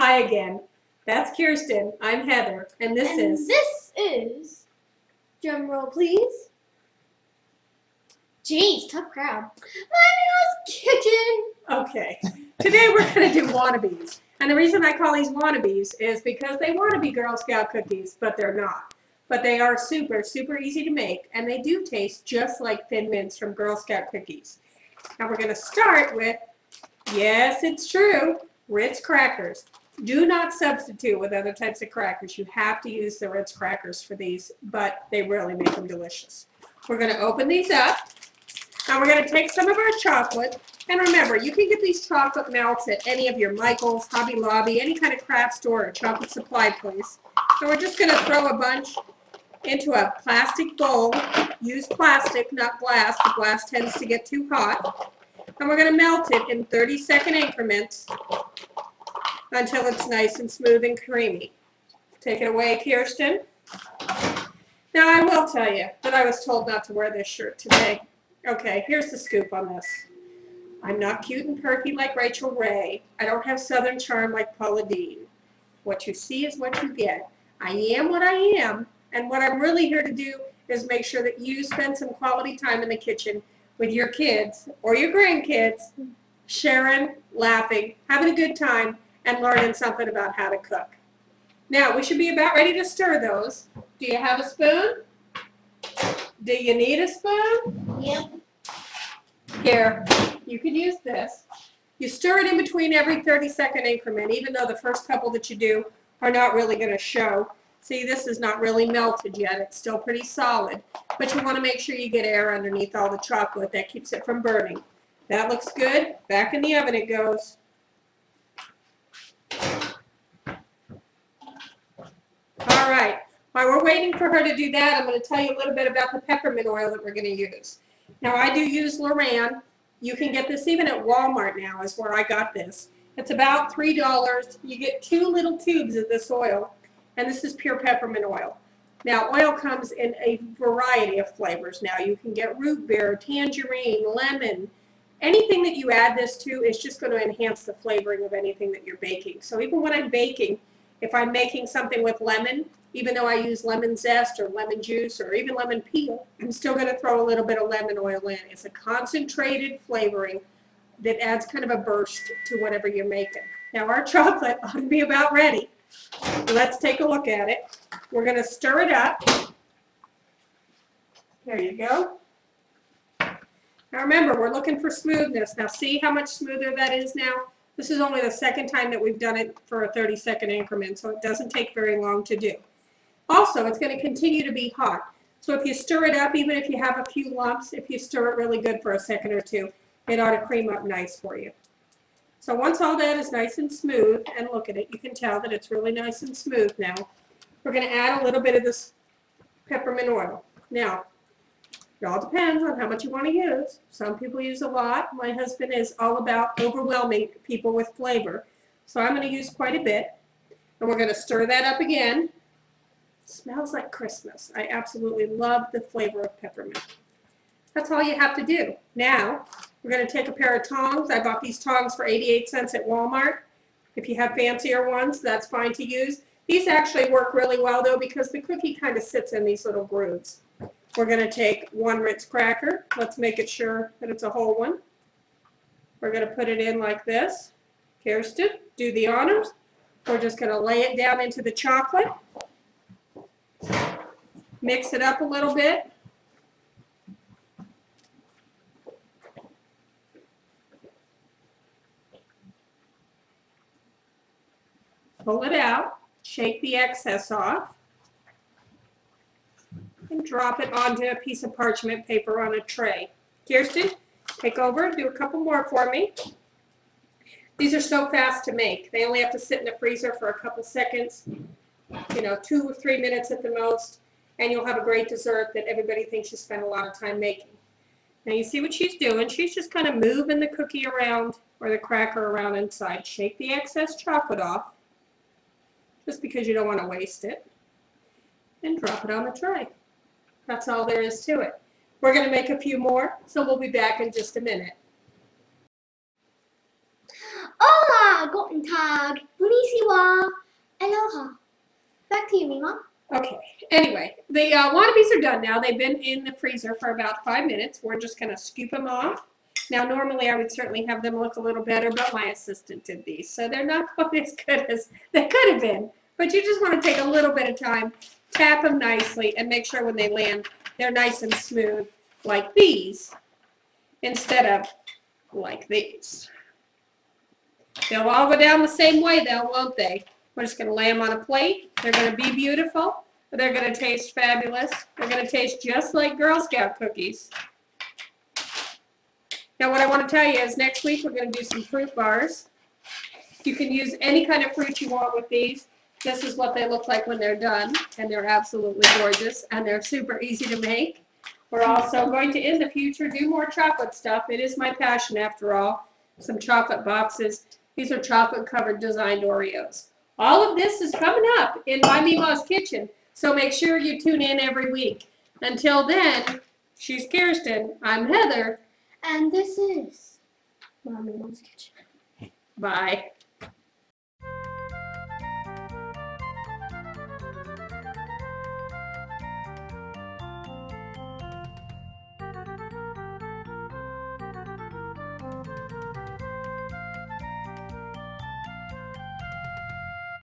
Hi again. That's Kirsten. I'm Heather. And this is, drum roll please. Jeez, tough crowd. MeMaw's Kitchen. Okay. Today we're going to do Wannabees. And the reason I call these Wannabees is because they want to be Girl Scout cookies, but they're not. But they are super, super easy to make, and they do taste just like Thin Mints from Girl Scout cookies. Now we're going to start with, yes, it's true, Ritz crackers. Do not substitute with other types of crackers. You have to use the Ritz crackers for these, but they really make them delicious. We're going to open these up. Now we're going to take some of our chocolate. And remember, you can get these chocolate melts at any of your Michael's, Hobby Lobby, any kind of craft store or chocolate supply place. So we're just going to throw a bunch into a plastic bowl. Use plastic, not glass. The glass tends to get too hot. And we're going to melt it in 30-second increments until it's nice and smooth and creamy. Take it away, Kirsten. Now I will tell you that I was told not to wear this shirt today. Okay, here's the scoop on this. I'm not cute and perky like Rachel Ray. I don't have Southern charm like Paula Deen. What you see is what you get. I am what I am, and what I'm really here to do is make sure that you spend some quality time in the kitchen with your kids or your grandkids, sharing, laughing, having a good time, and learning something about how to cook. Now, we should be about ready to stir those. Do you have a spoon? Do you need a spoon? Yep. Here, you can use this. You stir it in between every 30-second increment, even though the first couple that you do are not really going to show. See, this is not really melted yet. It's still pretty solid. But you want to make sure you get air underneath all the chocolate. That keeps it from burning. That looks good. Back in the oven it goes. All right. While we're waiting for her to do that, I'm going to tell you a little bit about the peppermint oil that we're going to use. Now, I do use Loran. You can get this even at Walmart now is where I got this. It's about $3. You get 2 little tubes of this oil, and this is pure peppermint oil. Now, oil comes in a variety of flavors now. You can get root beer, tangerine, lemon. Anything that you add this to is just going to enhance the flavoring of anything that you're baking. So even when I'm baking, if I'm making something with lemon, even though I use lemon zest or lemon juice or even lemon peel, I'm still going to throw a little bit of lemon oil in. It's a concentrated flavoring that adds kind of a burst to whatever you're making. Now our chocolate ought to be about ready. Let's take a look at it. We're going to stir it up. There you go. Now remember, we're looking for smoothness. Now see how much smoother that is now? This is only the second time that we've done it for a 30-second increment, so it doesn't take very long to do. Also, it's going to continue to be hot. So if you stir it up, even if you have a few lumps, if you stir it really good for a second or two, it ought to cream up nice for you. So once all that is nice and smooth, and look at it, you can tell that it's really nice and smooth now. We're going to add a little bit of this peppermint oil. Now, it all depends on how much you want to use. Some people use a lot. My husband is all about overwhelming people with flavor. So I'm going to use quite a bit. And we're going to stir that up again. It smells like Christmas. I absolutely love the flavor of peppermint. That's all you have to do. Now, we're going to take a pair of tongs. I bought these tongs for 88 cents at Walmart. If you have fancier ones, that's fine to use. These actually work really well, though, because the cookie kind of sits in these little grooves. We're going to take 1 Ritz cracker. Let's make it sure that it's a whole one. We're going to put it in like this. Kirsten, do the honors. We're just going to lay it down into the chocolate. Mix it up a little bit. Pull it out. Shake the excess off. And drop it onto a piece of parchment paper on a tray. Kirsten, take over, do a couple more for me. These are so fast to make. They only have to sit in the freezer for a couple seconds, 2 or 3 minutes at the most, and you'll have a great dessert that everybody thinks you spent a lot of time making. Now you see what she's doing. She's just kind of moving the cookie around or the cracker around inside. Shake the excess chocolate off, just because you don't want to waste it, and drop it on the tray. That's all there is to it. We're going to make a few more, so we'll be back in just a minute. Hola, guten Tag. Buenísimo. Konnichiwa. Aloha. Back to you, Mima. Okay, anyway, the Wannabees are done now. They've been in the freezer for about 5 minutes. We're just going to scoop them off. Now, normally I would certainly have them look a little better, but my assistant did these, so they're not quite as good as they could have been. But you just want to take a little bit of time, tap them nicely, and make sure when they land, they're nice and smooth like these instead of like these. They'll all go down the same way, though, won't they? We're just going to lay them on a plate. They're going to be beautiful. They're going to taste fabulous. They're going to taste just like Girl Scout cookies. Now, what I want to tell you is next week we're going to do some fruit bars. You can use any kind of fruit you want with these. This is what they look like when they're done, and they're absolutely gorgeous, and they're super easy to make. We're also going to, in the future, do more chocolate stuff. It is my passion, after all. Some chocolate boxes. These are chocolate-covered designed Oreos. All of this is coming up in my MeMaw's kitchen, so make sure you tune in every week. Until then, she's Kirsten, I'm Heather, And this is MeMaw's kitchen. bye.